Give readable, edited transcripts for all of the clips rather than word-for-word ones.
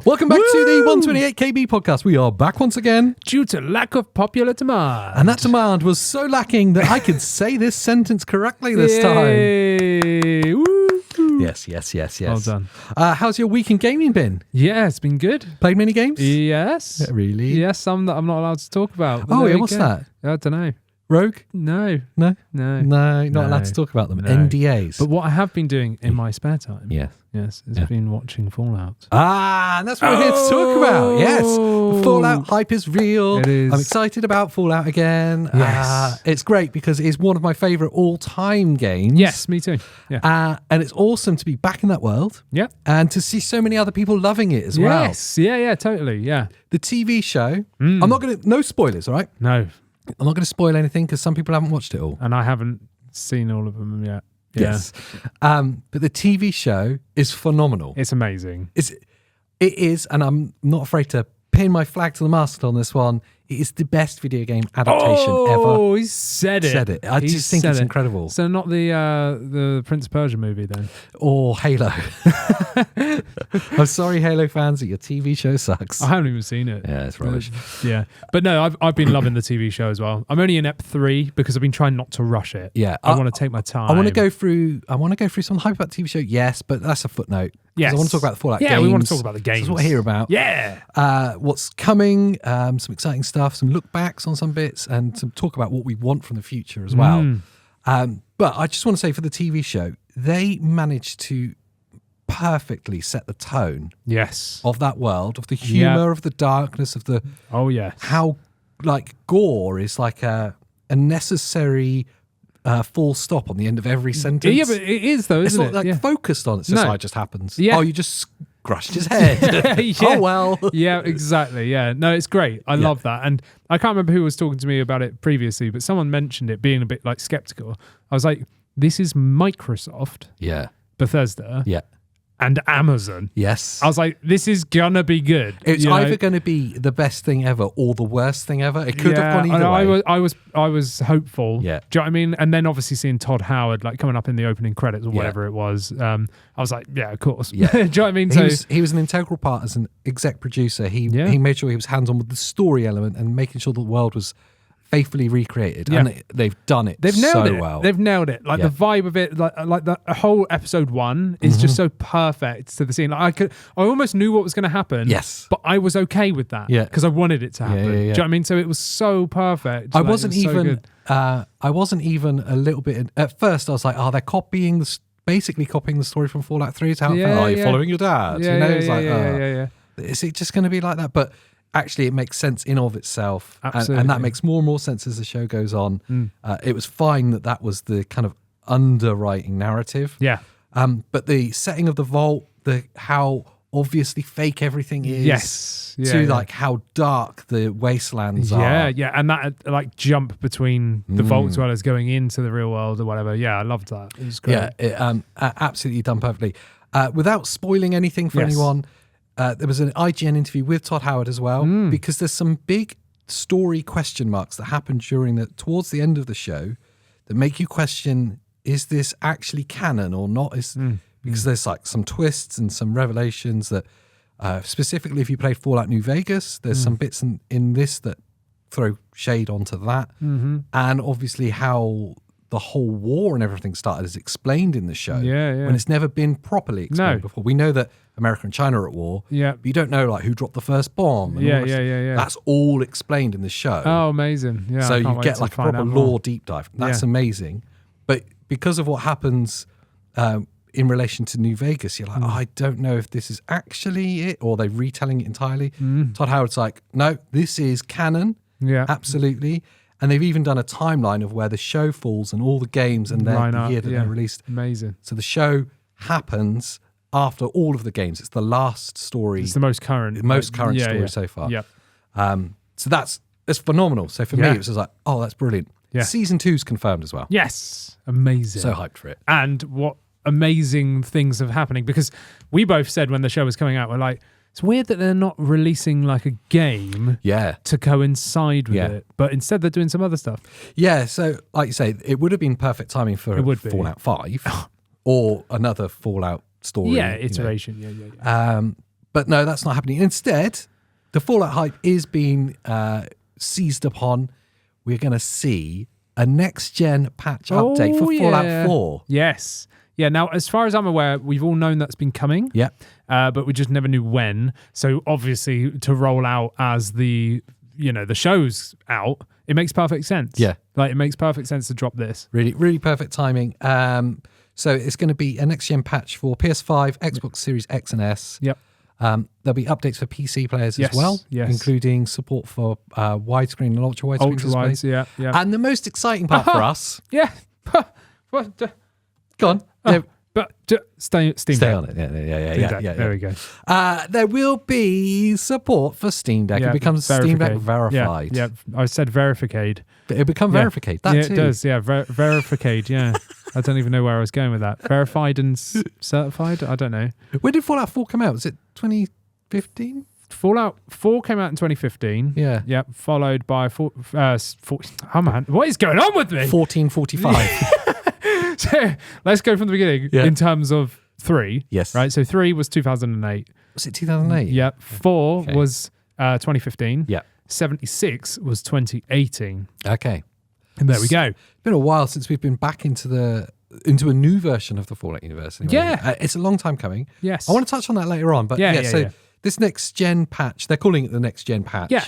Welcome back to the 128KB podcast. We are back once again. Due to lack of popular demand. And that demand was so lacking that I could say this sentence correctly this time. Woo. Yes. Well done. How's your week in gaming been? Yeah, it's been good. Played many games? Yes. Really? Yes, some that I'm not allowed to talk about. Oh, yeah, what's that? I don't know. Rogue? No. No, No. not allowed to talk about them. No. NDAs. But what I have been doing in my spare time, Yes. is been watching Fallout. And that's what we're here to talk about. Yes. The Fallout hype is real. It is. I'm excited about Fallout again. Yes. It's great because it's one of my favourite all-time games. Yes, me too. Yeah. And it's awesome to be back in that world. Yeah. And to see so many other people loving it as well. Yes. Yeah, totally. Yeah. The TV show, I'm not going to, no spoilers, all right? No. I'm not going to spoil anything because some people haven't watched it all. And I haven't seen all of them yet. Yeah. Yes. But the TV show is phenomenal. It's amazing. It is, and I'm not afraid to pin my flag to the mast on this one. It is the best video game adaptation ever. Oh, he said it. I just think it's incredible. So not the Prince of Persia movie then? Or Halo. I'm sorry, Halo fans, that your TV show sucks. I haven't even seen it. Yeah, it's rubbish. Yeah. But no, I've been loving the TV show as well. I'm only in ep 3 because I've been trying not to rush it. Yeah. I want to take my time. I want to go through some hype about the TV show, yes, but that's a footnote. Yes. I want to talk about the Fallout games. Yeah, we want to talk about the games. That's what I hear about. Yeah. What's coming, some exciting stuff, some look backs on some bits, and some talk about what we want from the future as well. But I just want to say for the TV show, they managed to perfectly set the tone of that world, of the humor, of the darkness, of the how like gore is like a necessary full stop on the end of every sentence. Yeah, but it is though, isn't it's not it? like focused on. It's just No. it just happens. Yeah. Oh, you just scratched his head. Yeah. Oh well. Yeah, exactly. Yeah. No, it's great. I love that. And I can't remember who was talking to me about it previously, but someone mentioned it being a bit like skeptical. I was like, this is Microsoft, Yeah. Bethesda, Yeah. and Amazon. Yes. I was like, this is gonna be good. It's you know? either going to be the best thing ever or the worst thing ever. It could have gone either way. I was hopeful. Yeah. Do you know what I mean? And then obviously seeing Todd Howard like coming up in the opening credits or Yeah. whatever it was, I was like, yeah, of course. Yeah. Do you know what I mean? He was an integral part as an exec producer. He made sure he was hands-on with the story element and making sure the world was faithfully recreated. Yeah. And they've done it They've nailed so it. well. They've nailed it. Like the vibe of it, like the whole episode 1 is just so perfect to the scene. Like I almost knew what was going to happen. Yes. But I was okay with that. Yeah. Because I wanted it to happen. Yeah. Do you know what I mean? So it was so perfect. I Like, wasn't it was so even. good. I wasn't even a little bit. At first, I was like, "Oh, they're copying basically copying the story from Fallout 3." Is how it felt. Oh, you're following your dad. Yeah, you know, yeah, it's yeah, like, yeah. Is it just going to be like that? But actually, it makes sense in of itself, and that makes more and more sense as the show goes on. It was fine that was the kind of underwriting narrative. Yeah. But the setting of the vault, how obviously fake everything is. Yes. Like how dark the wastelands are. Yeah, and that like jump between the vault dwellers going into the real world or whatever. Yeah, I loved that. It was great. Yeah, absolutely done perfectly. Without spoiling anything for anyone, there was an IGN interview with Todd Howard as well, because there's some big story question marks that happen towards the end of the show that make you question, is this actually canon or not? Because there's like some twists and some revelations that specifically if you played Fallout New Vegas, there's some bits in this that throw shade onto that. And obviously how the whole war and everything started is explained in the show when it's never been properly explained before. We know that America and China are at war, but you don't know like who dropped the first bomb. And That's all explained in the show. Oh, amazing. Yeah. So you get like a proper lore deep dive. That's amazing. But because of what happens in relation to New Vegas, you're like, I don't know if this is actually it or they're retelling it entirely. Todd Howard's like, no, this is canon. Yeah. Absolutely. And they've even done a timeline of where the show falls and all the games and the year that they're released. Amazing. So the show happens after all of the games. It's the last story. It's the most current. Story so far. Yeah. So that's phenomenal. So for me, it was just like, oh, that's brilliant. Yeah. Season 2's confirmed as well. Yes. Amazing. So hyped for it. And what amazing things are happening, because we both said when the show was coming out, we're like, it's weird that they're not releasing like a game to coincide with it, but instead they're doing some other stuff. Yeah, so like you say, it would have been perfect timing for Fallout 5 or another Fallout story. Yeah, iteration. You know. But no, that's not happening. Instead, the Fallout hype is being seized upon. We're going to see a next-gen patch update for Fallout 4. Yes. Yeah, now, as far as I'm aware, we've all known that's been coming. Yeah. But we just never knew when. So, obviously, to roll out as the show's out, it makes perfect sense. Yeah. Like, it makes perfect sense to drop this. Really, really perfect timing. So it's going to be a next-gen patch for PS5, Xbox Series X and S. Yep. There'll be updates for PC players as well, including support for widescreen and ultra-widescreen displays. Yeah. And the most exciting part for us... Yeah. Go on. But Steam Stay on it. Yeah. There we go. There will be support for Steam Deck. It becomes Steam Deck verified. Yeah. I said verificade. It'll become verificade. That too. It does. Yeah, verificade. Yeah. I don't even know where I was going with that. Verified and certified? I don't know. When did Fallout 4 come out? Was it 2015? Fallout 4 came out in 2015. Yeah. Yep. Followed by oh man, what is going on with me? 1445. So let's go from the beginning in terms of 3. Yes. Right. So 3 was 2008. Was it 2008? Yep. 4 was 2015. Yeah. 76 was 2018. Okay. And there we go. It's been a while since we've been back into a new version of the Fallout universe. Anyway. Yeah. It's a long time coming. Yes. I want to touch on that later on. But this next gen patch, they're calling it the next gen patch. Yeah.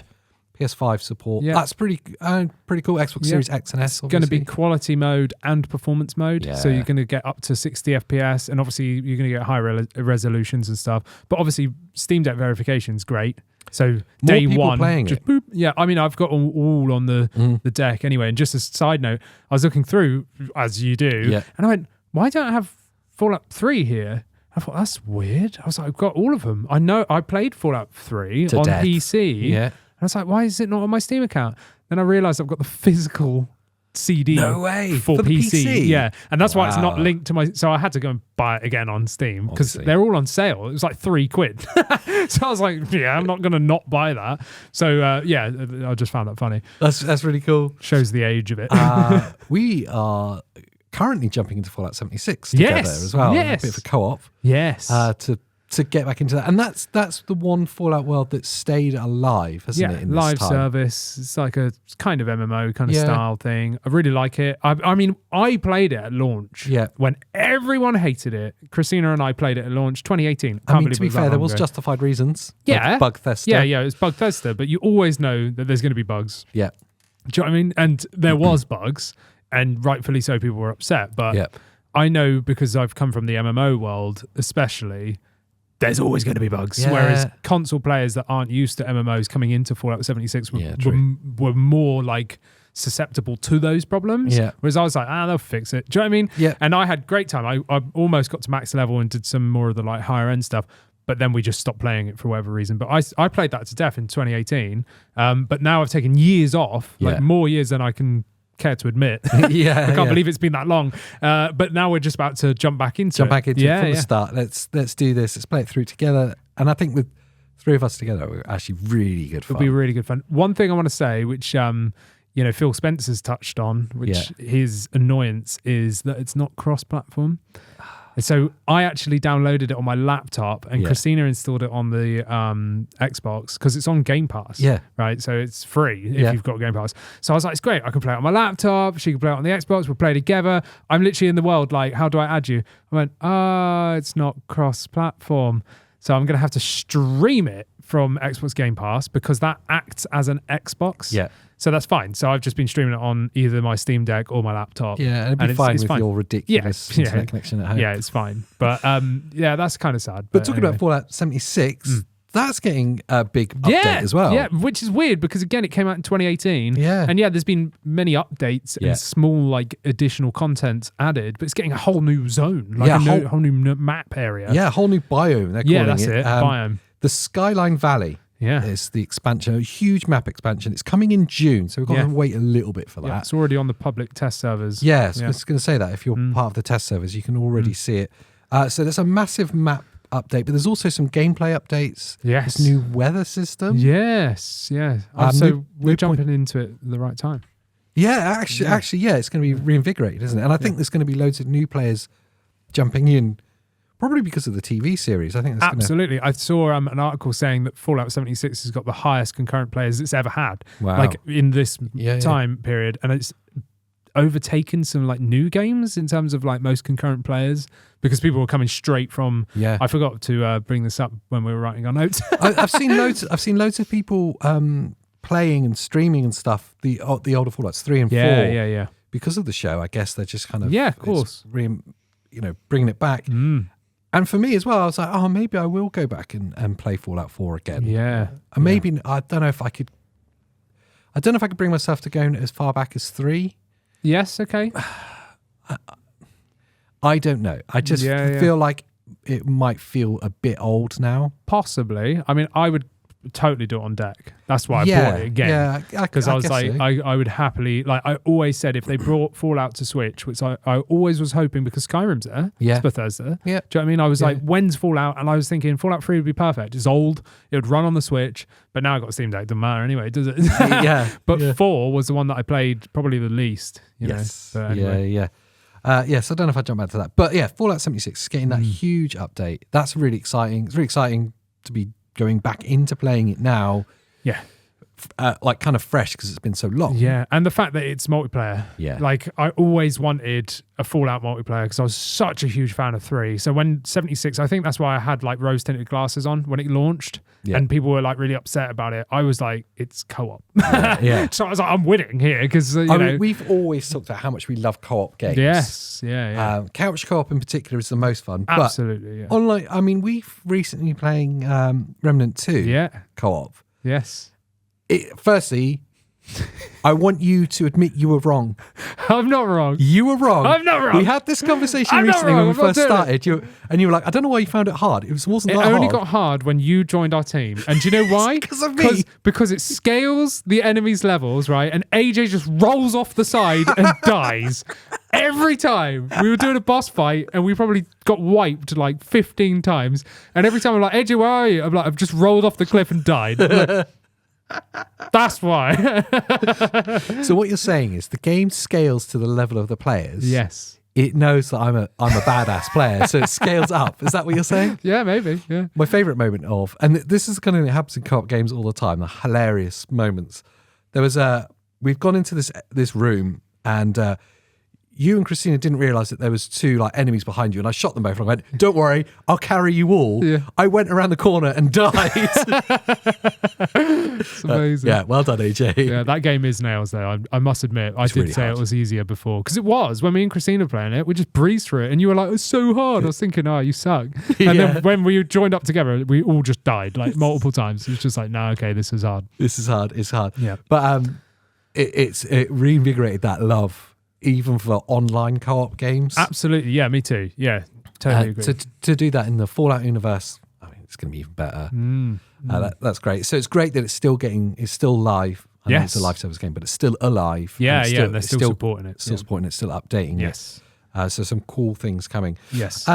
PS5 support. Yeah. That's pretty cool. Xbox Series X and S. It's going to be quality mode and performance mode. Yeah. So you're going to get up to 60 FPS, and obviously you're going to get high resolutions and stuff. But obviously Steam Deck verification is great. So day one, playing just boop. Yeah, I mean, I've got all on the deck anyway. And just as a side note, I was looking through, as you do, and I went, why don't I have Fallout 3 here? I thought, that's weird. I was like, I've got all of them. I know I played Fallout 3 on PC. Yeah. And I was like, why is it not on my Steam account? Then I realised I've got the physical CD no way. for the PC. Yeah. And that's why it's not linked to my... So I had to go and buy it again on Steam because they're all on sale. It was like £3. So I was like, I'm not going to not buy that. So I just found that funny. That's really cool. Shows the age of it. We are currently jumping into Fallout 76 together as well. Yes. A bit of a co-op. Yes. To get back into that. And that's the one Fallout world that stayed alive, hasn't it? In live this time? Service. It's like a kind of MMO kind of style thing. I really like it. I mean, I played it at launch when everyone hated it. Christina and I played it at launch 2018. I mean, to be fair, there was justified reasons. Yeah. Like Bethesda. Yeah, it's Bethesda, but you always know that there's going to be bugs. Yeah. Do you know what I mean? And there was bugs, and rightfully so, people were upset. But I know because I've come from the MMO world, especially, there's always going to be bugs. Yeah. Whereas console players that aren't used to MMOs coming into Fallout 76 were more like susceptible to those problems. Yeah. Whereas I was like, they'll fix it. Do you know what I mean? Yeah. And I had great time. I almost got to max level and did some more of the like higher end stuff. But then we just stopped playing it for whatever reason. But I played that to death in 2018. But now I've taken years off, like more years than I can care to admit. I can't believe it's been that long. But now we're just about to jump back into it from the start. Let's do this. Let's play it through together. And I think with 3 of us together, we're actually really good fun. It'll be really good fun. One thing I want to say, which Phil Spencer's touched on, which his annoyance is that it's not cross-platform. So I actually downloaded it on my laptop, and Christina installed it on the Xbox because it's on Game Pass. Yeah. Right. So it's free if you've got Game Pass. So I was like, it's great. I can play it on my laptop. She can play it on the Xbox. We'll play together. I'm literally in the world. Like, how do I add you? I went, it's not cross-platform. So I'm going to have to stream it from Xbox Game Pass because that acts as an Xbox. Yeah. So that's fine. So I've just been streaming it on either my Steam Deck or my laptop. Yeah, and it'd be fine with your ridiculous internet connection at home. Yeah, it's fine. But that's kind of sad. But talking about Fallout 76, that's getting a big update as well. Yeah, which is weird because, again, it came out in 2018. Yeah. And there's been many updates and small like additional content added, but it's getting a whole new zone, like a whole new map area. Yeah, a whole new biome, they're calling it. Yeah, that's it, biome. The Skyline Valley. Yeah, it's the expansion, a huge map expansion. It's coming in June, so we've got to wait a little bit for that. It's already on the public test servers. Yeah, I was going to say that if you're part of the test servers, you can already see it. So there's a massive map update, but there's also some gameplay updates. Yes, this new weather system. Yes. So we're jumping into it at the right time. Yeah, actually, it's going to be reinvigorated, isn't it? And I think there's going to be loads of new players jumping in Probably because of the TV series. I think that's absolutely. I saw an article saying that Fallout 76 has got the highest concurrent players it's ever had. Wow. Like in this time period, and it's overtaken some like new games in terms of like most concurrent players because people were coming straight from. Yeah. I forgot to bring this up when we were writing our notes. I've seen loads of people playing and streaming and stuff. The older Fallouts 3 and 4. Yeah. Because of the show, I guess they're just kind of of course, bringing it back. And for me as well, I was like, oh, maybe I will go back and play Fallout 4 again. Yeah, and maybe I don't know if I could bring myself to going as far back as 3. Yes, okay. I don't know. I just feel like it might feel a bit old now. Possibly. I mean, I would totally do it on deck. That's why I bought it again. Yeah, because I was like, so. I would happily, like I always said, if they brought Fallout to Switch, which I always was hoping because Skyrim's there, it's Bethesda. Yeah. Do you know what I mean? I was like, when's Fallout? And I was thinking Fallout 3 would be perfect. It's old. It would run on the Switch. But now I've got a Steam Deck. Doesn't matter anyway, does it? But 4 was the one that I played probably the least. You know? But anyway. So I don't know if I jump back to that. But yeah, Fallout 76 is getting that huge update. That's really exciting. It's really exciting to be going back into playing it now. Yeah. Like kind of fresh because it's been so long. Yeah, and the fact that it's multiplayer. Yeah. Like I always wanted a Fallout multiplayer because I was such a huge fan of 3. So when 76, I think that's why I had like rose tinted glasses on when it launched and people were like really upset about it. I was like, it's co-op. Yeah. So I was like, I'm winning here because mean, we've always talked about how much we love co-op games. Yes. Yeah. Couch co-op in particular is the most fun. Absolutely. But unlike, I mean, we've recently playing Remnant 2 co-op. Yes. Firstly, I want you to admit you were wrong. I'm not wrong. You were wrong. I'm not wrong. We had this conversation recently when we first started. You were like, I don't know why you found it hard. It wasn't that hard. It only got hard when you joined our team. And do you know why? Because of me. Because it scales the enemy's levels, right? And AJ just rolls off the side and dies. Every time we were doing a boss fight and we probably got wiped like 15 times. And every time I'm like, AJ, where are you? I'm like, I've just rolled off the cliff and died. That's why. So what you're saying is the game scales to the level of the players. Yes. It knows that I'm a badass player, so it scales up. Is that what you're saying? Yeah, maybe. Yeah. My favourite moment and this is the kind of thing that happens in co-op games all the time, the hilarious moments. There was we've gone into this room and you and Christina didn't realise that there was 2 like enemies behind you, and I shot them both. And I went, "Don't worry, I'll carry you all." Yeah. I went around the corner and died. It's amazing. Yeah, well done, AJ. Yeah, that game is nails though. I must admit, I did really say hard. It was easier before because it was when me and Christina were playing it. We just breezed through it, and you were like, "It's so hard." I was thinking, "Oh, you suck." And then when we joined up together, we all just died like multiple times. It was just like, "No, okay, this is hard. This is hard. It's hard." Yeah, but it reinvigorated that love. Even for online co-op games. Absolutely, yeah, me too. Yeah, totally agree. To do that in the Fallout universe, I mean, it's going to be even better. That's great. So it's great that it's still live. I know it's a live service game, but it's still alive. Yeah, and they're still supporting it. Still supporting it, still updating it. Yes. So some cool things coming. Yes.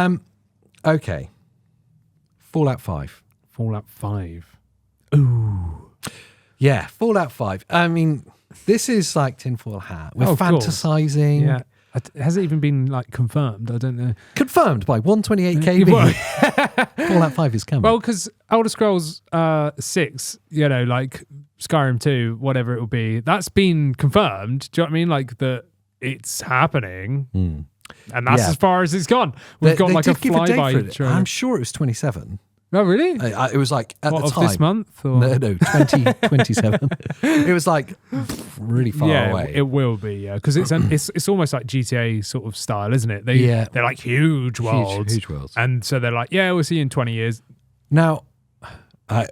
Okay. Fallout 5. Fallout 5. Ooh. Yeah, Fallout 5. I mean... This is like tinfoil hat. We're fantasizing. Yeah. Has it even been like confirmed? I don't know. Confirmed by 128 KB. Fallout 5 is coming. Well, because Elder Scrolls 6, like Skyrim 2, whatever it will be, that's been confirmed. Do you know what I mean? Like that it's happening. And that's as far as it's gone. We've got like a flyby. I'm sure it was 27. Oh, really? It was like at the time. Of this month? Or? No, 2027. It was like really far away. It will be, yeah. Because it's almost like GTA sort of style, isn't it? They're like huge worlds. Huge worlds. And so they're like, yeah, we'll see you in 20 years. Now,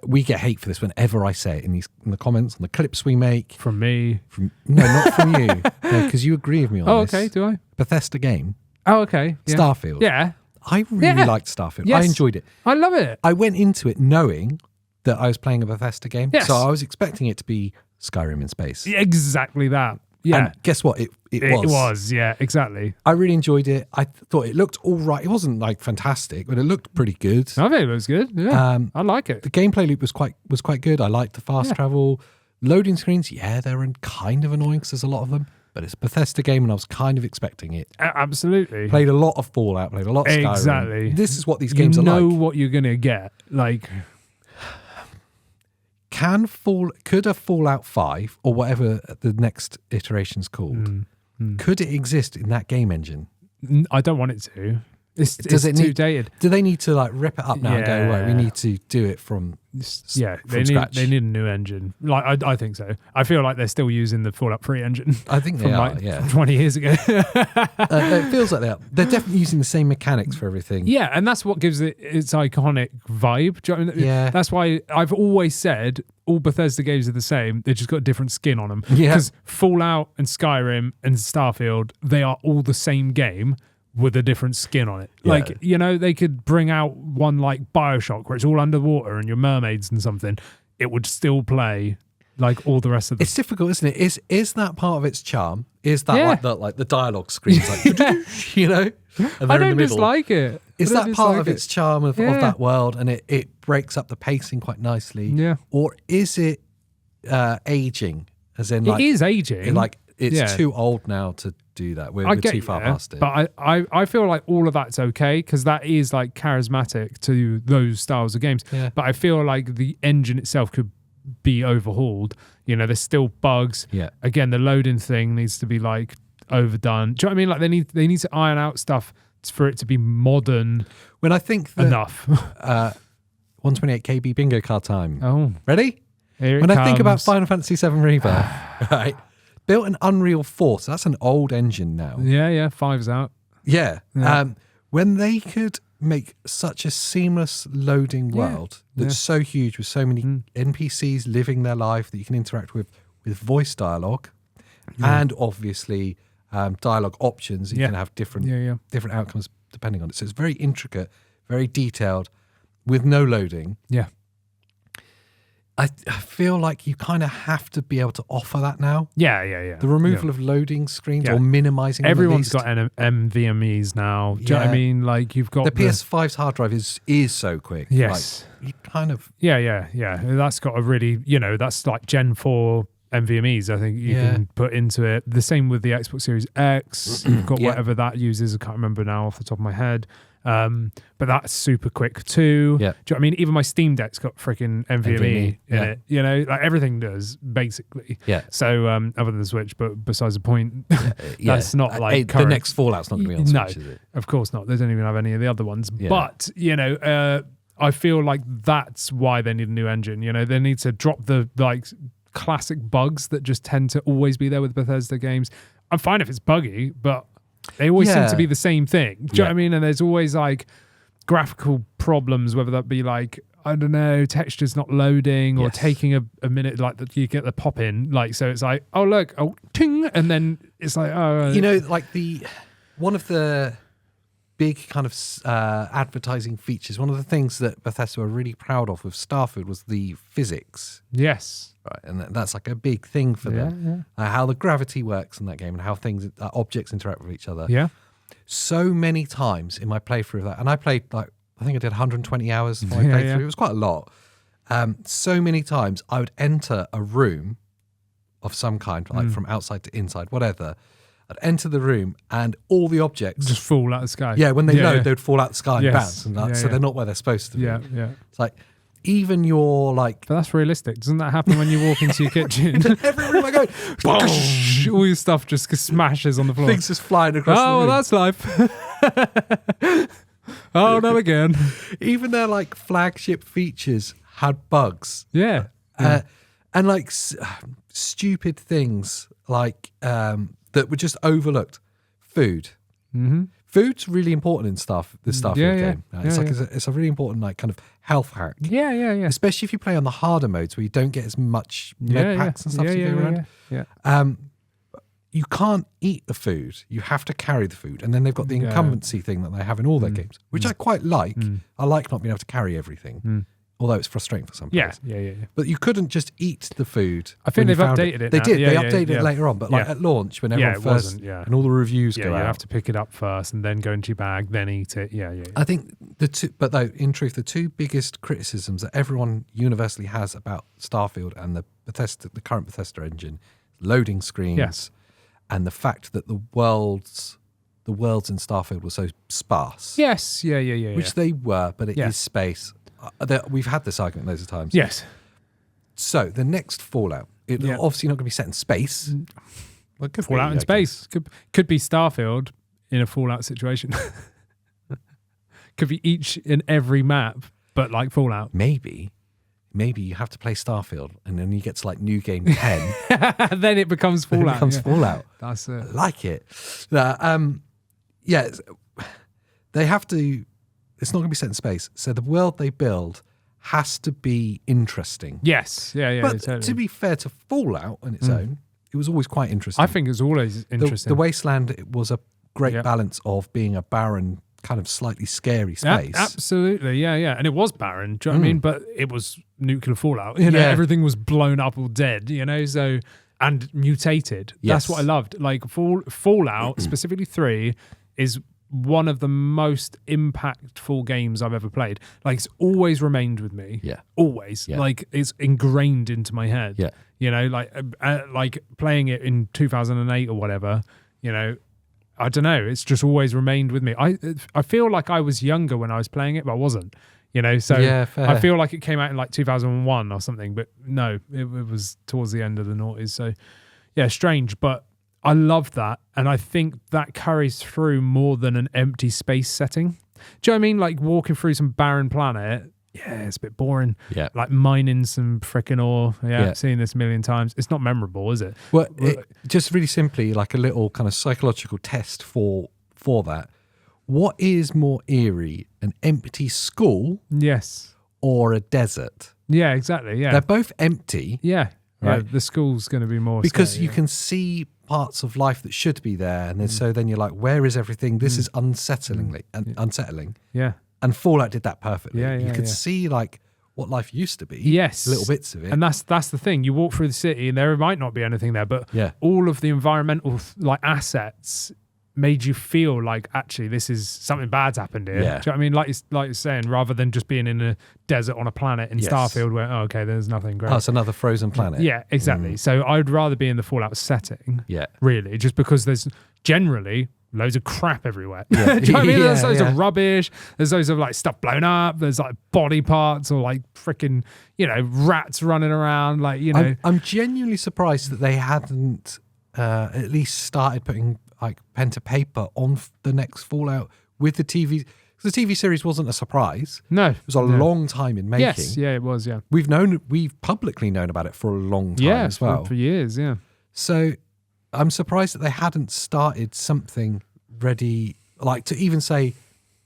we get hate for this whenever I say it in the comments, on the clips we make. From me? No, not from you. No, because you agree with me on this. Oh, okay, do I? Bethesda game. Oh, okay. Yeah. Starfield. Yeah. I really liked Starfield. Yes. I enjoyed it. I love it. I went into it knowing that I was playing a Bethesda game. Yes. So I was expecting it to be Skyrim in space. Yeah, exactly that. Yeah. And guess what? It was. It was, yeah, exactly. I really enjoyed it. I thought it looked all right. It wasn't like fantastic, but it looked pretty good. I think it was good. Yeah. I like it. The gameplay loop was quite good. I liked the fast travel. Loading screens, they're kind of annoying because there's a lot of them. but it's a Bethesda game and I was kind of expecting it. Absolutely. Played a lot of Fallout, played a lot of Skyrim. Exactly. This is what these games are like. You know what you're going to get. Like, could a Fallout 5 or whatever the next iteration's called, could it exist in that game engine? I don't want it to. It's too dated. Do they need to like rip it up now and go, right, we need to do it from scratch? They need a new engine. Like I think so. I feel like they're still using the Fallout 3 engine. I think they are, from 20 years ago. It feels like they are. They're definitely using the same mechanics for everything. Yeah, and that's what gives it its iconic vibe. Do you know what I mean? Yeah. That's why I've always said all Bethesda games are the same. They've just got a different skin on them. Yeah. Because Fallout and Skyrim and Starfield, they are all the same game with a different skin on it. Yeah. Like, you know, they could bring out one like BioShock where it's all underwater and you're mermaids and something. It would still play like all the rest of them. It's difficult, isn't it? Is that part of its charm? Is that like the dialogue screens, like, you know? And I don't dislike it. Is that part of its charm of that world, and it breaks up the pacing quite nicely? Yeah. Or is it aging? As in, it is aging. Like it's too old now to do that. We're too far past it. But I feel like all of that's okay because that is like charismatic to those styles of games. Yeah. But I feel like the engine itself could be overhauled. You know, there's still bugs. Yeah. Again, the loading thing needs to be like overdone. Do you know what I mean? Like they need to iron out stuff for it to be modern. When I think enough. 128 KB bingo card time. Oh, ready? Here it when comes. I think about Final Fantasy VII Rebirth, right? Built an Unreal 4, so that's an old engine now. Yeah, 5's out. Yeah. When they could make such a seamless loading world that's so huge with so many NPCs living their life that you can interact with voice dialogue and obviously dialogue options. You can have different outcomes depending on it. So it's very intricate, very detailed, with no loading. Yeah. I feel like you kind of have to be able to offer that now. Yeah. The removal of loading screens or minimizing. Everyone's got NVMEs now. Do you know what I mean? Like you've got the PS5's hard drive is so quick. Yes. Like, you kind of. Yeah. That's got a really, that's like Gen 4 NVMEs. I think you can put into it. The same with the Xbox Series X. You've got whatever that uses. I can't remember now off the top of my head. But that's super quick too. Yeah. Do you know what I mean? Even my Steam Deck's got freaking NVMe in it. You know, like everything does basically. Yeah. So other than the Switch, but besides the point, that's not like the next Fallout's not going to be on Switch, is it? Of course not. They don't even have any of the other ones. Yeah. But I feel like that's why they need a new engine. You know, they need to drop the like classic bugs that just tend to always be there with Bethesda games. I'm fine if it's buggy, but they always seem to be the same thing. Do you know what I mean? And there's always like graphical problems, whether that be like, I don't know, textures not loading or taking a minute, like you get the pop in. Like, so it's like, oh, look, oh, ting. And then it's like, oh. You know, like one of the big kind of advertising features, one of the things that Bethesda were really proud of with Starfield was the physics. Yes. Right, and that's like a big thing for them. How the gravity works in that game and how objects interact with each other. Yeah. So many times in my playthrough of that, and I played I think I did 120 hours for my playthrough. It was quite a lot. So many times I would enter a room of some kind, like from outside to inside, whatever. I'd enter the room and all the objects just fall out of the sky. Yeah, when they load, they would fall out of the sky and bounce, and so they're not where they're supposed to be. Yeah. It's like, even your like, but that's realistic. Doesn't that happen when you walk into your kitchen? Every room I go, all your stuff just smashes on the floor. Things just flying across the room. Oh, well, that's life. Oh, not again. Even their like flagship features had bugs. Yeah. And like stupid things like that were just overlooked. Food. Mm-hmm. Food's really important in the Starfield game. It's a really important like kind of health hack. Yeah. Especially if you play on the harder modes where you don't get as much med packs and stuff to go around. Yeah. You can't eat the food. You have to carry the food. And then they've got the incumbency thing that they have in all their games, which I quite like. I like not being able to carry everything. Although it's frustrating for some players. Yeah. But you couldn't just eat the food. I think they've updated it. They now. did. They updated it later on. But like at launch, when everyone first, and all the reviews go out. You have to pick it up first and then go into your bag, then eat it. Yeah. I think in truth, the two biggest criticisms that everyone universally has about Starfield and the current Bethesda engine, loading screens and the fact that the worlds in Starfield were so sparse. Yes, yeah. Which they were, but it is space. We've had this argument loads of times. Yes. So the next Fallout, it's obviously not going to be set in space. Well, could Fallout in space. Could be Starfield in a Fallout situation. Could be each in every map, but like Fallout. Maybe you have to play Starfield, and then you get to like New Game 10. Then it becomes Fallout. Fallout. That's it. I like it. They have to. It's not going to be set in space, so the world they build has to be interesting. Yes, yeah. But totally. to be fair to Fallout on its own, it was always quite interesting. I think it was always interesting. The Wasteland, it was a great balance of being a barren, kind of slightly scary space. Absolutely, yeah. And it was barren, do you know what I mean? But it was nuclear fallout. You know, everything was blown up or dead, you know, so and mutated. That's what I loved. Like Fallout, specifically 3, is one of the most impactful games I've ever played. Like, it's always remained with me. Yeah. Always. Yeah. Like, it's ingrained into my head. Yeah. You know, like playing it in 2008 or whatever, you know, I don't know. It's just always remained with me. I feel like I was younger when I was playing it, but I wasn't. You know, so I feel like it came out in like 2001 or something, but no, it was towards the end of the noughties. So, yeah, strange, but I love that. And I think that carries through more than an empty space setting. Do you know what I mean? Like walking through some barren planet, it's a bit boring. Yeah. Like mining some frickin' ore. Yeah, I've seen this a million times. It's not memorable, is it? Well, just really simply, like a little kind of psychological test for that. What is more eerie, an empty school? Yes. Or a desert? Yeah, exactly. Yeah. They're both empty. Yeah. Right. Yeah, the school's going to be more because scary, you can see parts of life that should be there, and then so then you're like, where is everything? This is unsettling. Yeah. And Fallout did that perfectly. Yeah, you could see like what life used to be. Yes. Little bits of it. And that's the thing. You walk through the city and there might not be anything there, but all of the environmental like assets made you feel like actually this is something bad's happened here. Yeah. Do you know what I mean? Like you're saying, rather than just being in a desert on a planet in Starfield where, okay, there's nothing great. Oh, it's another frozen planet. Yeah, exactly. So I'd rather be in the Fallout setting. Yeah. Really, just because there's generally loads of crap everywhere. Yeah. Do you know what I mean? There's loads of rubbish. There's loads of like stuff blown up. There's like body parts or like freaking, you know, rats running around. Like, you know. I'm genuinely surprised that they hadn't at least started putting like pen to paper on the next Fallout with the TV. The TV series wasn't a surprise. No. It was a long time in making. Yes, yeah, it was, yeah. We've publicly known about it for a long time as well. For years, yeah. So I'm surprised that they hadn't started something ready, like to even say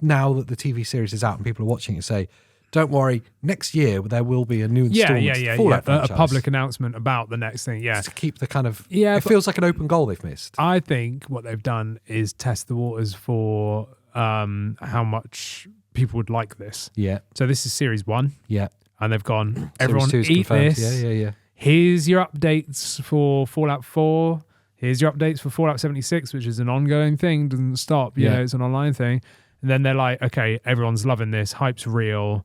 now that the TV series is out and people are watching it, say, don't worry, next year there will be a new installment Fallout franchise. A public announcement about the next thing, to keep the kind of... Yeah, it feels like an open goal they've missed. I think what they've done is test the waters for how much people would like this. Yeah. So this is Series 1. Yeah. And they've gone, everyone eat confirmed. This. Yeah. Here's your updates for Fallout 4. Here's your updates for Fallout 76, which is an ongoing thing, doesn't stop. You know, it's an online thing. And then they're like, okay, everyone's loving this. Hype's real.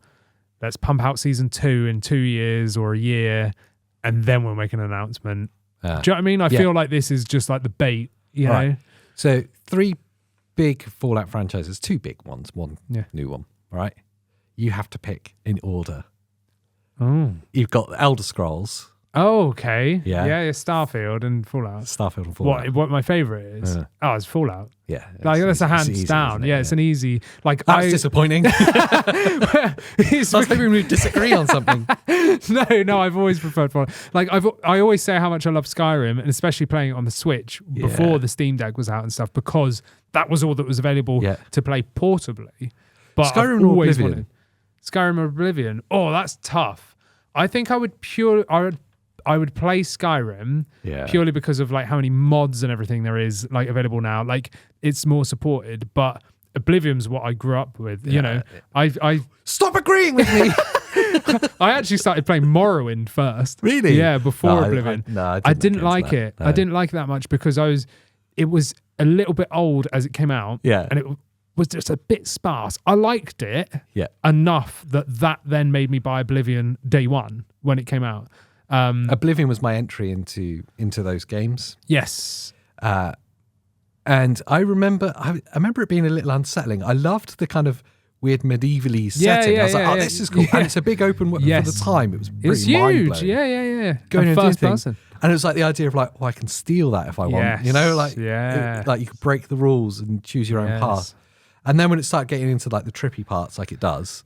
Let's pump out Season 2 in 2 years or a year, and then we'll make an announcement. Do you know what I mean? I feel like this is just like the bait, you know? So 3 big Fallout franchises, 2 big ones, one new one, right? You have to pick in order. Oh. You've got Elder Scrolls. Oh, okay. Yeah, Starfield and Fallout. Starfield and Fallout. What my favourite is? Oh, it's Fallout. Yeah. Like that's a hands easy, down. Yeah, it's an easy. Like that's disappointing. I was hoping we'd disagree on something. No, I've always preferred Fallout. Like I always say how much I love Skyrim, and especially playing it on the Switch before the Steam Deck was out and stuff, because that was all that was available to play portably. But Skyrim I've always Oblivion. wanted Skyrim or Oblivion. Oh, that's tough. I think I would play Skyrim purely because of like how many mods and everything there is like available now. Like it's more supported, but Oblivion's what I grew up with. You know, I stop agreeing with me. I actually started playing Morrowind first. Really? Yeah, before Oblivion. I didn't like it. No. I didn't like it that much because it was a little bit old as it came out. Yeah, and it was just a bit sparse. I liked it enough that then made me buy Oblivion day one when it came out. Oblivion was my entry into those games. Yes. And I remember it being a little unsettling. I loved the kind of weird medievally setting. I was like, this is cool. And it's a big open world. For the time. It was pretty mind-blowing. Yeah. Going into first thing. person. And it was like the idea of like, I can steal that if I want. You know, like, like you could break the rules and choose your own path. And then when it started getting into like the trippy parts like it does,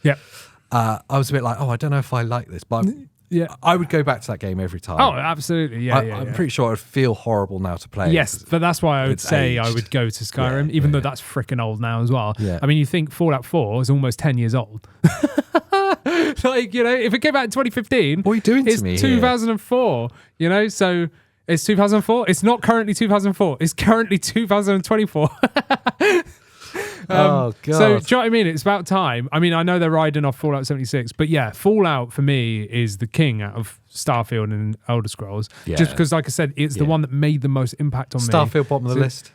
I was a bit like, I don't know if I like this. But I would go back to that game every time. Oh, absolutely. I'm pretty sure I'd feel horrible now to play. Yes, but that's why I would say I would go to Skyrim, even though that's freaking old now as well. Yeah. I mean, you think Fallout 4 is almost 10 years old. Like, you know, if it came out in 2015, what are you doing to me? It's 2004, you know, so it's 2004. It's not currently 2004. It's currently 2024. Oh, God. So, do you know what I mean? It's about time. I mean, I know they're riding off Fallout 76, but yeah, Fallout for me is the king out of Starfield and Elder Scrolls. Yeah. Just because, like I said, it's the one that made the most impact on me. Starfield, bottom of the list?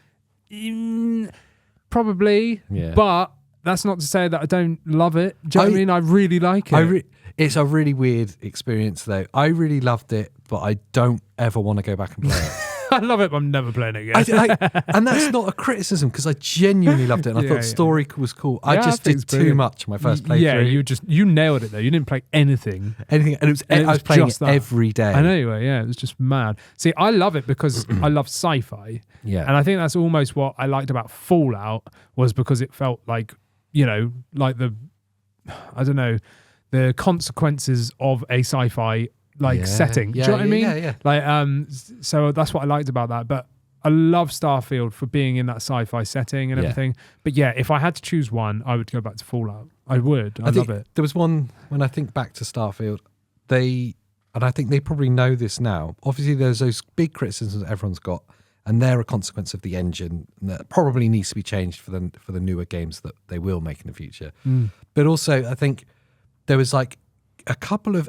Probably, but that's not to say that I don't love it. Do you know what I mean? I really like it. It's a really weird experience, though. I really loved it, but I don't ever want to go back and play it. I love it, but I'm never playing it again. And that's not a criticism, because I genuinely loved it, and I thought the story was cool. I just did too much my first playthrough. Yeah, you nailed it, though. You didn't play anything. And I was playing it every day. I know you were, it was just mad. See, I love it because I love sci-fi. Yeah. And I think that's almost what I liked about Fallout, was because it felt like, you know, like the consequences of a sci-fi setting. Do you know what I mean? Yeah. Like, so that's what I liked about that. But I love Starfield for being in that sci-fi setting and everything. But yeah, if I had to choose one, I would go back to Fallout. I would. I love it. There was one, when I think back to Starfield, and I think they probably know this now. Obviously, there's those big criticisms that everyone's got, and they're a consequence of the engine that probably needs to be changed for the newer games that they will make in the future. But also, I think there was like a couple of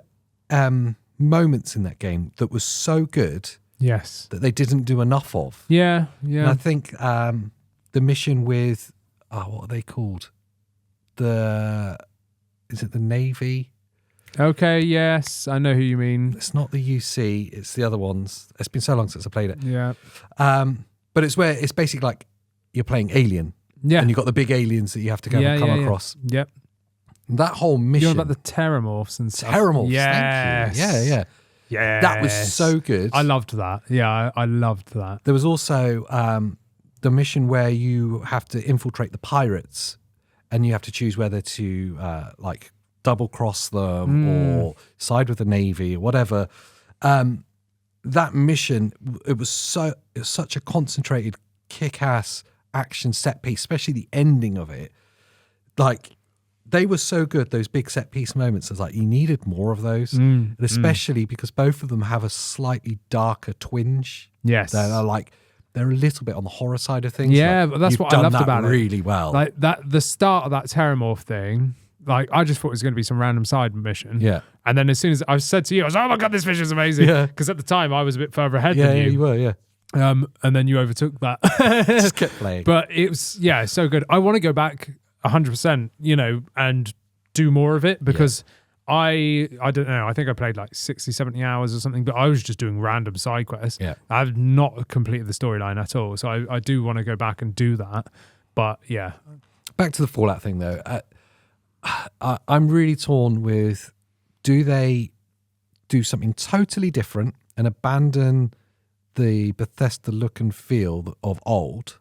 moments in that game that was so good that they didn't do enough of. And I think the mission with what are they called? Is it the Navy? Okay, yes, I know who you mean. It's not the UC, it's the other ones. It's been so long since I played it. Yeah. But it's where it's basically like you're playing Alien. Yeah. And you've got the big aliens that you have to go and come across. Yep. That whole mission. You're about the Terramorphs and stuff. Terramorphs, yes. Thank you. Yeah. That was so good. I loved that. Yeah, I loved that. There was also the mission where you have to infiltrate the pirates, and you have to choose whether to like double cross them or side with the Navy or whatever. That mission, it was such a concentrated, kick-ass action set piece, especially the ending of it. Like, they were so good, those big set piece moments. It's like you needed more of those, and especially because both of them have a slightly darker twinge. Yes, they're a little bit on the horror side of things. Yeah, but that's what I loved about it. Really well, like that. The start of that Terramorph thing, like I just thought it was going to be some random side mission. Yeah, and then as soon as I said to you, I was like, "Oh my god, this mission's amazing!" Yeah, because at the time I was a bit further ahead than you. Yeah, you were. Yeah. And then you overtook that. Just kept playing. But it was so good. I want to go back 100%, you know, and do more of it, because I don't know, I think I played like 60, 70 hours or something, but I was just doing random side quests. Yeah. I've not completed the storyline at all. So I do want to go back and do that. But yeah. Back to the Fallout thing though. I'm really torn with, do they do something totally different and abandon the Bethesda look and feel of old,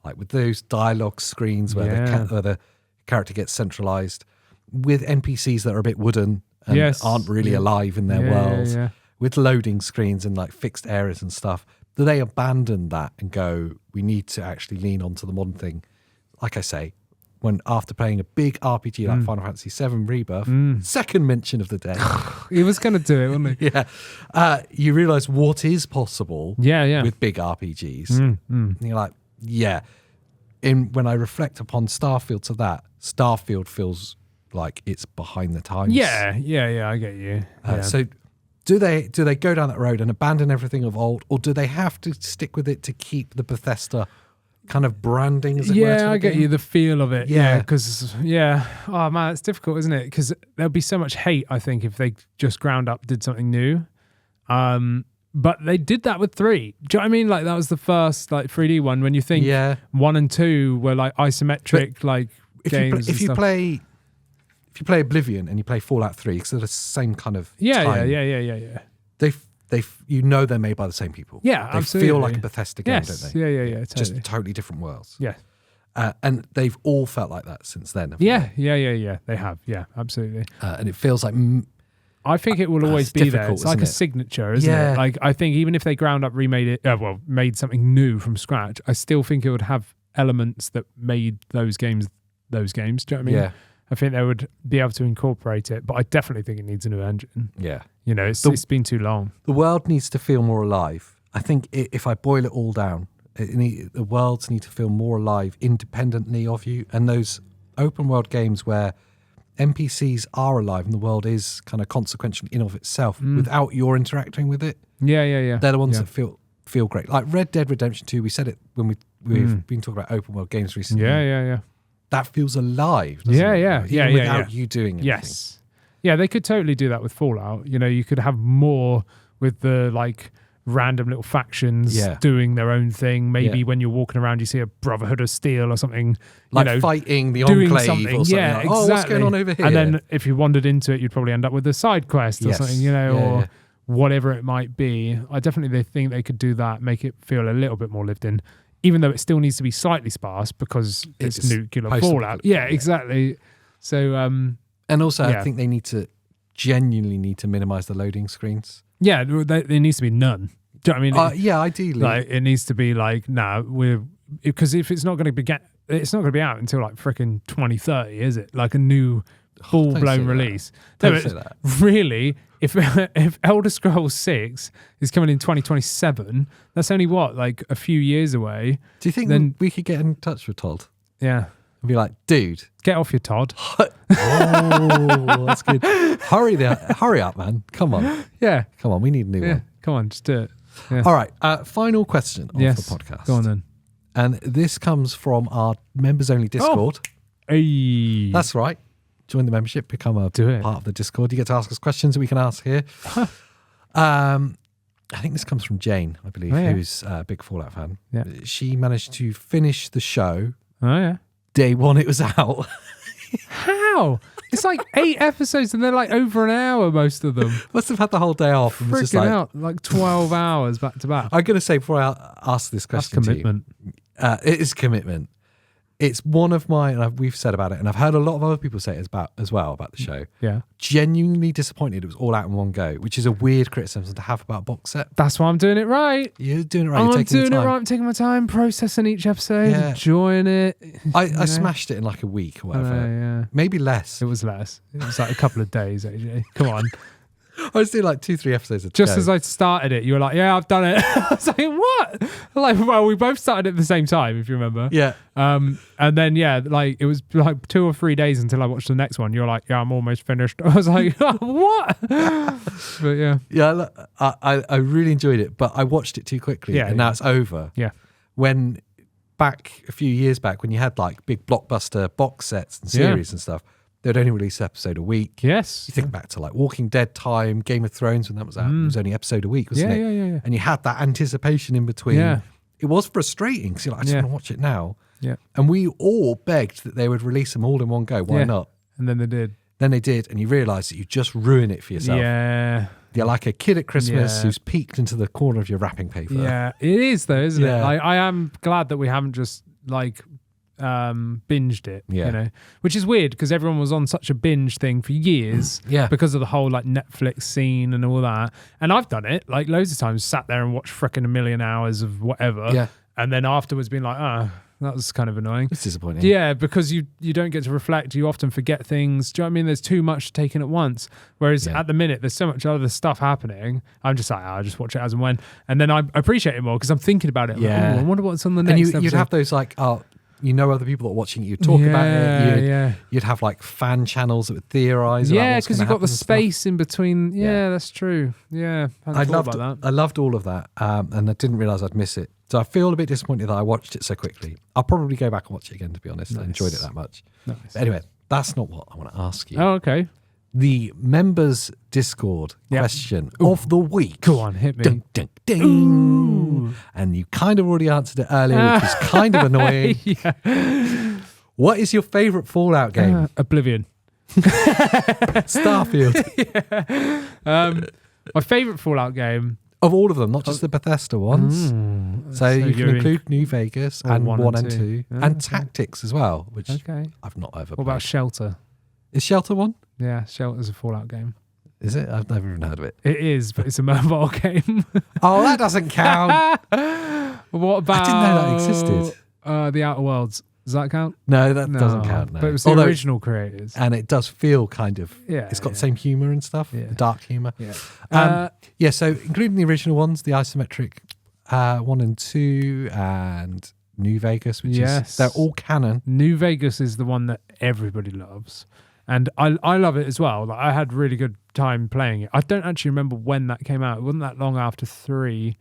like with those dialogue screens where the character gets centralized, with NPCs that are a bit wooden and aren't really alive in their worlds, with loading screens and like fixed areas and stuff. Do they abandon that and go, we need to actually lean onto the modern thing? Like I say, when after playing a big RPG like Final Fantasy VII Rebirth, second mention of the day. He was going to do it, wasn't he? You realise what is possible with big RPGs. And you're like, when I reflect upon Starfield to that, Starfield feels like it's behind the times. Yeah, I get you. So do they go down that road and abandon everything of old, or do they have to stick with it to keep the Bethesda kind of branding, as it were? Yeah, I get you, the feel of it. Yeah, because oh man, it's difficult, isn't it? Because there'll be so much hate, I think, if they just ground up did something new. But they did that with 3. Do you know what I mean? Like that was the first like 3D one. When you think 1 and 2 were like isometric, but like games. If you play Oblivion and you play Fallout 3, because they're the same kind of time. Yeah. They you know they're made by the same people. Yeah, they absolutely. feel like a Bethesda game, don't they? Yeah. Totally. Just totally different worlds. Yeah. And they've all felt like that since then. Yeah. They have. Yeah, absolutely. And it feels like. I think it will always be there. It's like a signature, isn't it? Like I think even if they ground up, remade it, made something new from scratch, I still think it would have elements that made those games. Do you know what I mean? Yeah. I think they would be able to incorporate it, but I definitely think it needs a new engine. Yeah. You know, it's been too long. The world needs to feel more alive. I think if I boil it all down, the worlds need to feel more alive independently of you. And those open world games where NPCs are alive and the world is kind of consequential in of itself without your interacting with it. Yeah. They're the ones that feel great. Like Red Dead Redemption 2, we said it when we've been talking about open world games recently. Yeah. That feels alive. Without you doing anything. Yes. Yeah, they could totally do that with Fallout. You know, you could have more with the like random little factions doing their own thing. Maybe when you're walking around, you see a Brotherhood of Steel or something. Like fighting the Enclave or something. Yeah, like, exactly. Oh, what's going on over here? And then if you wandered into it, you'd probably end up with a side quest or something, you know, or whatever it might be. I definitely think they could do that, make it feel a little bit more lived in. Even though it still needs to be slightly sparse because it's nuclear fallout. Yeah, exactly. So, and also I think they genuinely need to minimize the loading screens. Yeah, there needs to be none. Do you know what I mean? Ideally. Like it needs to be like, because if it's not going to be it's not going to be out until like freaking 2030, is it? Like a new full-blown release. Don't say that. Really, if Elder Scrolls 6 is coming in 2027, that's only like a few years away. Do you think we could get in touch with Todd? Yeah. And be like, dude, get off your Todd. Oh, that's good. Hurry up, man. Come on. Yeah. Come on, we need a new one. Come on, just do it. Yeah. All right. Final question of the podcast. Go on then. And this comes from our members only Discord. Oh. Hey. That's right. Join the membership, become a part of the Discord. You get to ask us questions that we can ask here. I think this comes from Jane, I believe, who's a big Fallout fan. Yeah. She managed to finish the show. Oh, yeah. Day one it was out. How? It's like 8 episodes and they're like over an hour, most of them. Must have had the whole day off. And was just out like 12 hours back to back. I'm going to say before I ask this question, that's commitment. It is commitment. It's one of my, and we've said about it, and I've heard a lot of other people say it as well about the show. Yeah. Genuinely disappointed it was all out in one go, which is a weird criticism to have about a box set. That's why I'm doing it right. You're doing it right. I'm doing it right. I'm taking my time, processing each episode, enjoying it. I smashed it in like a week or whatever. Maybe less. It was less. It was like a couple of days, AJ. Come on. I was doing like 2-3 episodes a day. Just as I started it, you were like, yeah, I've done it. I was like, what? Like, well, we both started at the same time, if you remember. Yeah. And then, like, it was like 2 or 3 days until I watched the next one. You're like, yeah, I'm almost finished. I was like, what? But yeah. Yeah, I really enjoyed it, but I watched it too quickly. And now it's over. Yeah. When back a few years back, when you had like big blockbuster box sets and series and stuff, they'd only release an episode a week. Yes. You think back to like Walking Dead time, Game of Thrones when that was out. It was only episode a week, wasn't it? Yeah. And you had that anticipation in between. Yeah. It was frustrating because you're like, I just want to watch it now. Yeah. And we all begged that they would release them all in one go. Why not? And then they did. And you realise that you just ruin it for yourself. Yeah. You're like a kid at Christmas who's peeked into the corner of your wrapping paper. Yeah, it is though, isn't it? Like, I am glad that we haven't just like binged it, you know, which is weird because everyone was on such a binge thing for years because of the whole like Netflix scene and all that. And I've done it like loads of times, sat there and watched frickin' a million hours of whatever. And then afterwards been like, that was kind of annoying. It's disappointing. Yeah, because you don't get to reflect. You often forget things. Do you know what I mean? There's too much to take in at once. Whereas at the minute, there's so much other stuff happening. I'm just like, I'll just watch it as and when. And then I appreciate it more because I'm thinking about it. Yeah. Like, I wonder what's on the next episode. You'd have those like, other people that are watching it, you'd talk about it. You'd have like fan channels that would theorize. Yeah, because you've got the space in between. Yeah, that's true. Yeah, I loved all of that. And I didn't realize I'd miss it. So I feel a bit disappointed that I watched it so quickly. I'll probably go back and watch it again, to be honest. Nice. I enjoyed it that much. Nice. But anyway, that's not what I want to ask you. Oh, okay. the members Discord question of the week. Go on, hit me. Ding, ding, ding. And you kind of already answered it earlier, which is kind of annoying. What is your favourite Fallout game? Oblivion. Starfield. My favourite Fallout game. Of all of them, not just the Bethesda ones. So you can include New Vegas and 1 and 2. And Tactics as well, which I've not ever played. What about Shelter? Is Shelter one? Yeah, Shelter's a Fallout game. Is it? I've never even heard of it. It is, but it's a mobile game. Oh, that doesn't count. What about... I didn't know that existed. The Outer Worlds. Does that count? No, that doesn't count. No. But it was the original creators. And it does feel kind of... it's got the same humour and stuff. The dark humour. So including the original ones, the isometric 1 and 2 and New Vegas, which is... They're all canon. New Vegas is the one that everybody loves. And I love it as well. Like, I had really good time playing it. I don't actually remember when that came out. It wasn't that long after 3.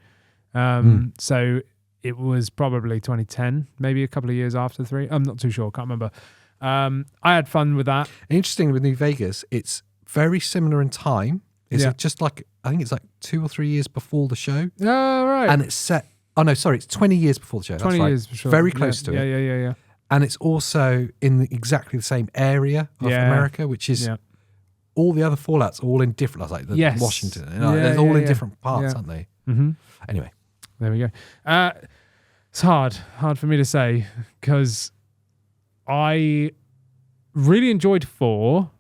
So it was probably 2010, maybe a couple of years after 3. I'm not too sure. Can't remember. I had fun with that. Interesting with New Vegas, it's very similar in time. It's just like, I think it's like 2 or 3 years before the show. Oh, right. And it's set... Oh, no, sorry. It's 20 years before the show. 20 That's years, right. for sure. Very close to it. Yeah. And it's also in exactly the same area of America, which is all the other Fallouts all in different, like Washington. They're all in different parts, aren't they? Mm-hmm. Anyway. There we go. It's hard for me to say because I really enjoyed 4,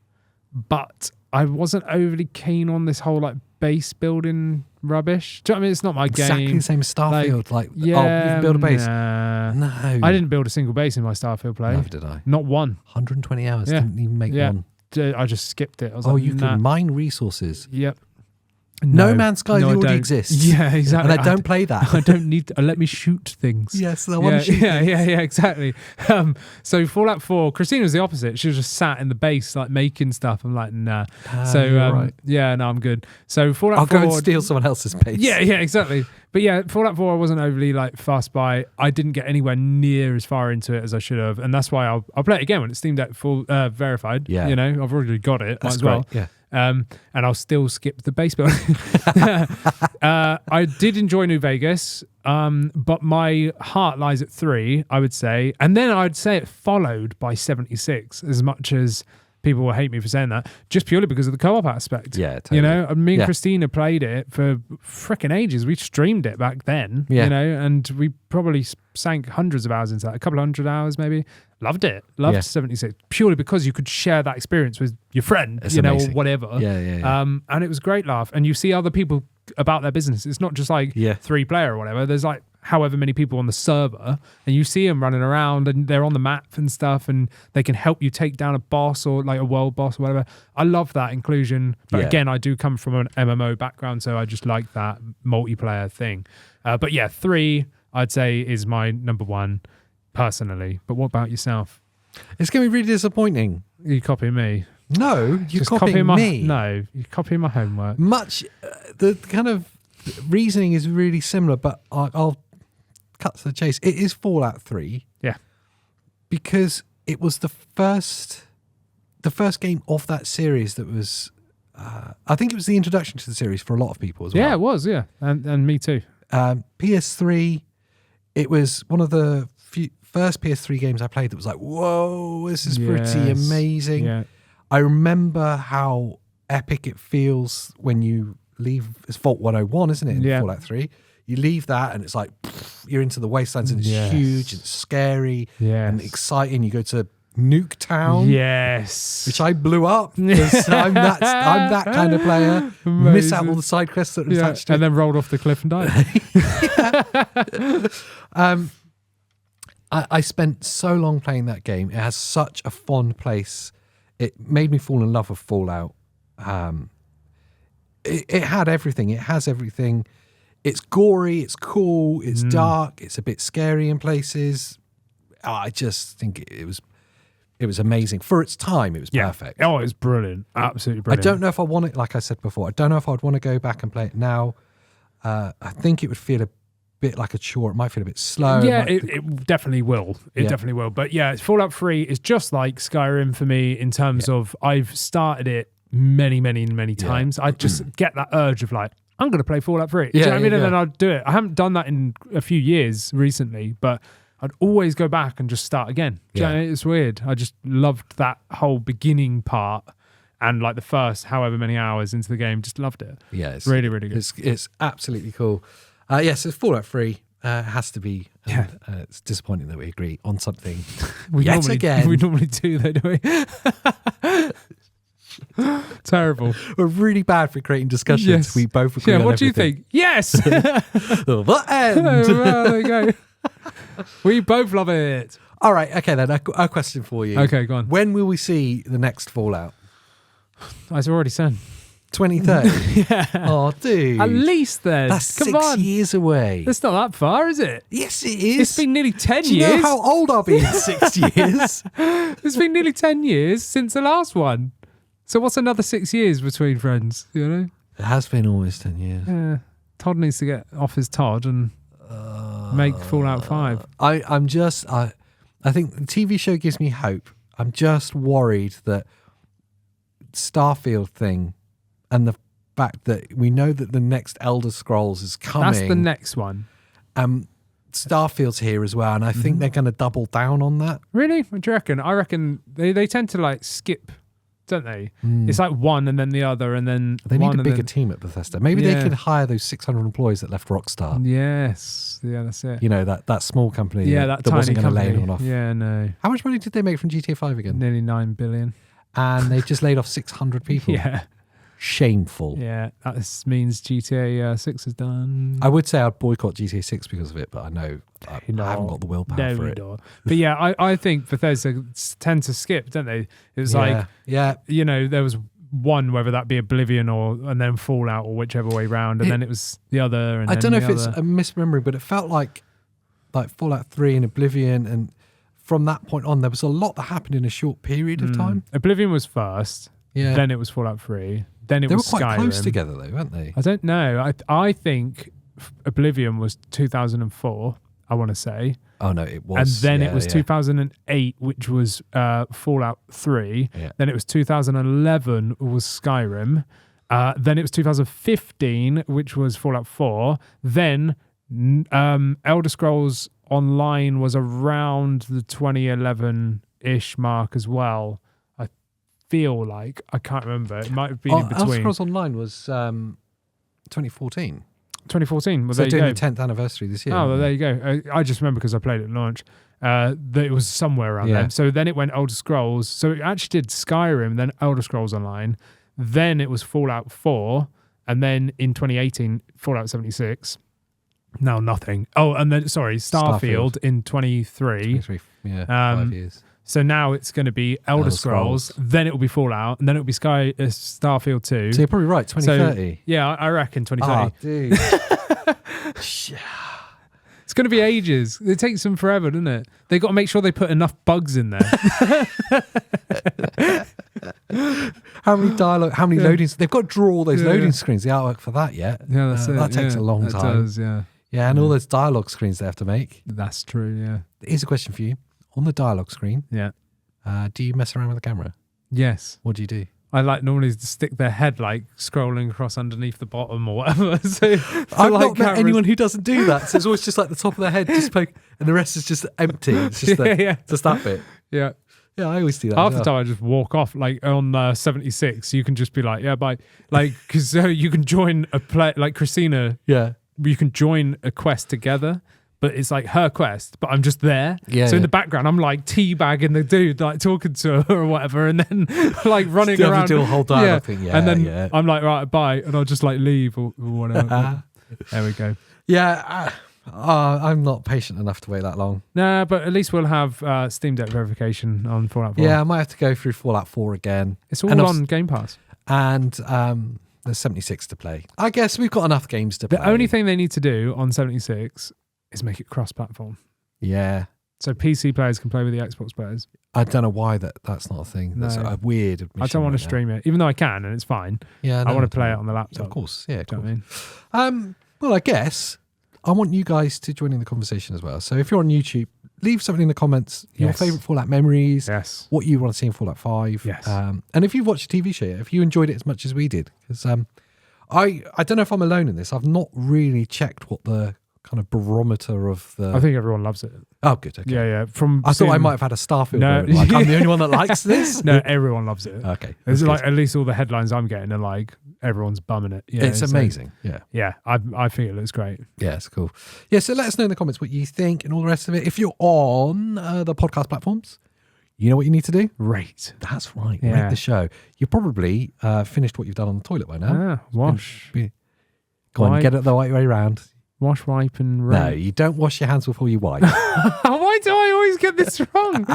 but I wasn't overly keen on this whole like base building rubbish. Do you know what I mean? It's not my game. Exactly the same as Starfield. you can build a base. No. I didn't build a single base in my Starfield play. Never did I. Not one. 120 hours. Didn't even make one. I just skipped it. I was you can mine resources. Yep. No Man's Sky already exists. Yeah, exactly. And I don't play that. I don't need to. Let me shoot things. Yes, I want to shoot things. Yeah, exactly. So Fallout 4, Christina was the opposite. She was just sat in the base, like making stuff. I'm like, nah. Right. No, I'm good. So Fallout 4... I'll go and steal someone else's base. Yeah, exactly. But yeah, Fallout 4 I wasn't overly like fussed by. I didn't get anywhere near as far into it as I should have. And that's why I'll play it again when it's Steam Deck full verified. Yeah. You know, I've already got it. Might as well. Yeah. And I'll still skip the base building. I did enjoy New Vegas, but my heart lies at 3, I would say. And then I'd say it followed by 76, as much as people will hate me for saying that, just purely because of the co-op aspect. Yeah, totally. You know, me and Christina played it for freaking ages. We streamed it back then, you know, and we probably sank hundreds of hours into that, a couple of hundred hours maybe. Loved it. Loved 76 purely because you could share that experience with your friend, amazing. Or whatever. Yeah. And it was great laugh. And you see other people about their business. It's not just like 3 player or whatever. There's like however many people on the server, and you see them running around and they're on the map and stuff, and they can help you take down a boss or like a world boss or whatever. I love that inclusion. But again, I do come from an MMO background, so I just like that multiplayer thing. But yeah, 3 I'd say is my number 1. Personally, but what about yourself? It's going to be really disappointing. You copying me? No, you're copying me. No, you're copying my homework. The kind of reasoning is really similar, but I'll cut to the chase. It is Fallout 3. Yeah, because it was the first game of that series that was. I think it was the introduction to the series for a lot of people as well. Yeah, it was. Yeah, and me too. PS3. It was one of the first PS3 games I played that was like, whoa, this is pretty amazing. Yeah. I remember how epic it feels when you leave. It's Vault 101, isn't it? In Fallout 3. You leave that and it's like, you're into the wastelands and it's huge and scary and exciting. You go to Nuketown. Yes. Which I blew up because I'm that kind of player. Amazing. Miss out all the side quests that are attached to it. And then rolled off the cliff and died. I spent so long playing that game. It has such a fond place. It made me fall in love with Fallout. It had everything. It has everything. It's gory. It's cool. It's dark. It's a bit scary in places. I just think it was amazing. For its time, it was perfect. Oh, it was brilliant. Absolutely brilliant. I don't know if I want it, like I said before, I don't know if I'd want to go back and play it now. I think it would feel a bit like a chore. It might feel a bit slow. Yeah, it definitely will. It definitely will. But yeah, Fallout 3 is just like Skyrim for me in terms of I've started it many times. I just get that urge of like, I'm going to play Fallout 3. Do you know what I mean? And then I'd do it. I haven't done that in a few years recently, but I'd always go back and just start again. Do you know what I mean? It's weird. I just loved that whole beginning part and like the first however many hours into the game, just loved it. Yeah, it's really, really good. It's absolutely cool. So Fallout 3 has to be. It's disappointing that we agree on something again. We normally do that, don't we? Terrible. We're really bad for creating discussions. Yes. We both agree on what everything. Do you think? Yes! The end! Well, there you go. We both love it. All right, okay then, a question for you. Okay, go on. When will we see the next Fallout? As I already said. 2030? Yeah. Oh, dude. At least then. That's Come 6 on. years away. That's not that far, is it? Yes, it is. It's been nearly 10 Do you years. know how old I'll be in 6 years? It's been nearly 10 years since the last one. So what's another 6 years between friends, you know? It has been almost 10 years. Yeah. Todd needs to get off his Todd and make Fallout 5. I think the TV show gives me hope. I'm just worried that Starfield thing and the fact that we know that the next Elder Scrolls is coming. That's the next one. Starfield's here as well, and I think they're going to double down on that. Really? What do you reckon? I reckon they tend to like skip, don't they? It's like one and then the other and then they one need a bigger team at Bethesda. Maybe they could hire those 600 employees that left Rockstar. Yes. Yeah, that's it. You know, that small company that that wasn't going to lay company. anyone off. Yeah, no. How much money did they make from GTA 5 again? Nearly 9 billion. And they've just laid off 600 people. Yeah. Shameful. Yeah, that means GTA 6 is done. I would say I'd boycott GTA 6 because of it, but I know I haven't got the willpower for it. But yeah, I think Bethesda tend to skip, don't they? It was you know, there was one, whether that be Oblivion and then Fallout or whichever way round, and then it was the other. And I don't know if it's a misremembering, but it felt like Fallout 3 and Oblivion, and from that point on, there was a lot that happened in a short period of time. Oblivion was first, then it was Fallout 3. Then it was Skyrim. They were quite close together, though, weren't they? I don't know. I think Oblivion was 2004, I want to say. Oh, no, it was. And then it was 2008, which was Fallout 3. Yeah. Then it was 2011, was Skyrim. Then it was 2015, which was Fallout 4. Then Elder Scrolls Online was around the 2011-ish mark as well. Feel like I can't remember. It might have been in between. Elder Scrolls Online was 2014. 2014. Well, so there doing you go. the 10th anniversary this year. Oh, well, there you go. I just remember because I played it at launch. That it was somewhere around then. So then it went Elder Scrolls. So it actually did Skyrim, then Elder Scrolls Online. Then it was Fallout 4, and then in 2018 Fallout 76. Now nothing. Oh, and then Starfield in 23. 23. Yeah, 5 years. So now it's going to be Elder Scrolls, then it will be Fallout, and then it will be Starfield 2. So you're probably right, 2030. So, yeah, I reckon 2030. Oh, dude. It's going to be ages. It takes them forever, doesn't it? They've got to make sure they put enough bugs in there. How many loadings? They've got to draw all those loading screens, the artwork for that yet. Yeah, that's it. That takes a long time. It does, yeah. Yeah, and all those dialogue screens they have to make. That's true, yeah. Here's a question for you. On the dialogue screen, do you mess around with the camera? Yes. What do you do? I normally stick their head scrolling across underneath the bottom or whatever. So I've not met anyone who doesn't do that. So it's always just like the top of their head, just poke, and the rest is just empty. It's just just that bit. Yeah. Yeah, I always do that. Half the time I just walk off. Like on 76, you can just be like, yeah, bye. Like, because you can join a play, like Christina. Yeah. You can join a quest together. But it's like her quest, but I'm just there. Yeah, so in the background, I'm like teabagging the dude, like talking to her or whatever, and then like running Still around. Have to do a whole dialogue thing. Yeah, and then I'm like, right, bye, and I'll just like leave or whatever. There we go. Yeah, I'm not patient enough to wait that long. Nah, but at least we'll have Steam Deck verification on Fallout 4. Yeah, I might have to go through Fallout 4 again. It's all on Game Pass. And there's 76 to play. I guess we've got enough games to play. The only thing they need to do on 76 is make it cross-platform. Yeah. So PC players can play with the Xbox players. I don't know why that's not a thing. No. That's a weird admission. I don't want to stream it, even though I can, and it's fine. Yeah, I want to play it on the laptop. Of course, yeah. Do you know what I mean? Well, I guess I want you guys to join in the conversation as well. So if you're on YouTube, leave something in the comments. Your favourite Fallout memories. Yes. What you want to see in Fallout 5. Yes. And if you've watched a TV show, if you enjoyed it as much as we did, because I don't know if I'm alone in this. I've not really checked what the kind of barometer of the... I think everyone loves it. Oh, good. Okay. Yeah. I thought I might have had a Starfield moment. Like, I'm the only one that likes this. No, everyone loves it. Okay. It's like, at least all the headlines I'm getting are like, everyone's bumming it. Yeah, it's amazing. Yeah. I think it looks great. Yeah, it's cool. Yeah, so let us know in the comments what you think and all the rest of it. If you're on the podcast platforms, you know what you need to do? Rate. That's right. Rate the show. You've probably finished what you've done on the toilet by now. Yeah, wash. Go on, get it the right way around. Wash, wipe, and rate. No, you don't wash your hands before you wipe. Why do I always get this wrong?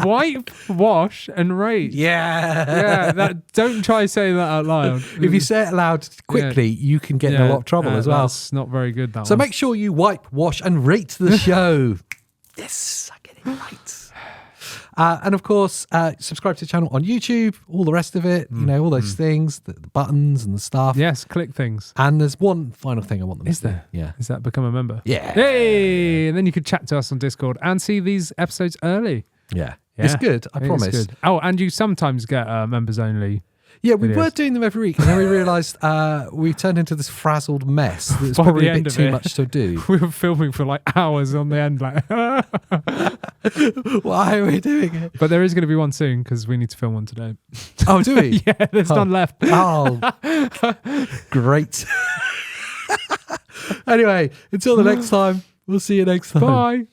Wipe, wash, and rate. Yeah. Don't try saying that out loud. If you say it aloud quickly, you can get in a lot of trouble as well. That's not very good, that So one. make sure you wipe, wash, and rate the show. Yes, I get it right. And of course, subscribe to the channel on YouTube, all the rest of it, all those things, the buttons and the stuff. Yes, click things. And there's one final thing I want them to do. Is there? Yeah. Is that become a member? Yeah. Hey! And then you could chat to us on Discord and see these episodes early. Yeah. It's good, I promise. It's good. Oh, and you sometimes get members only. Yeah, we were doing them every week, and then we realised we turned into this frazzled mess. That's By probably the a end bit of too it, much to do. We were filming for like hours on the end, like. Why are we doing it? But there is going to be one soon because we need to film one today. Oh, do we? Yeah, there's none left. Oh, great. Anyway, until the next time, we'll see you next time. Bye.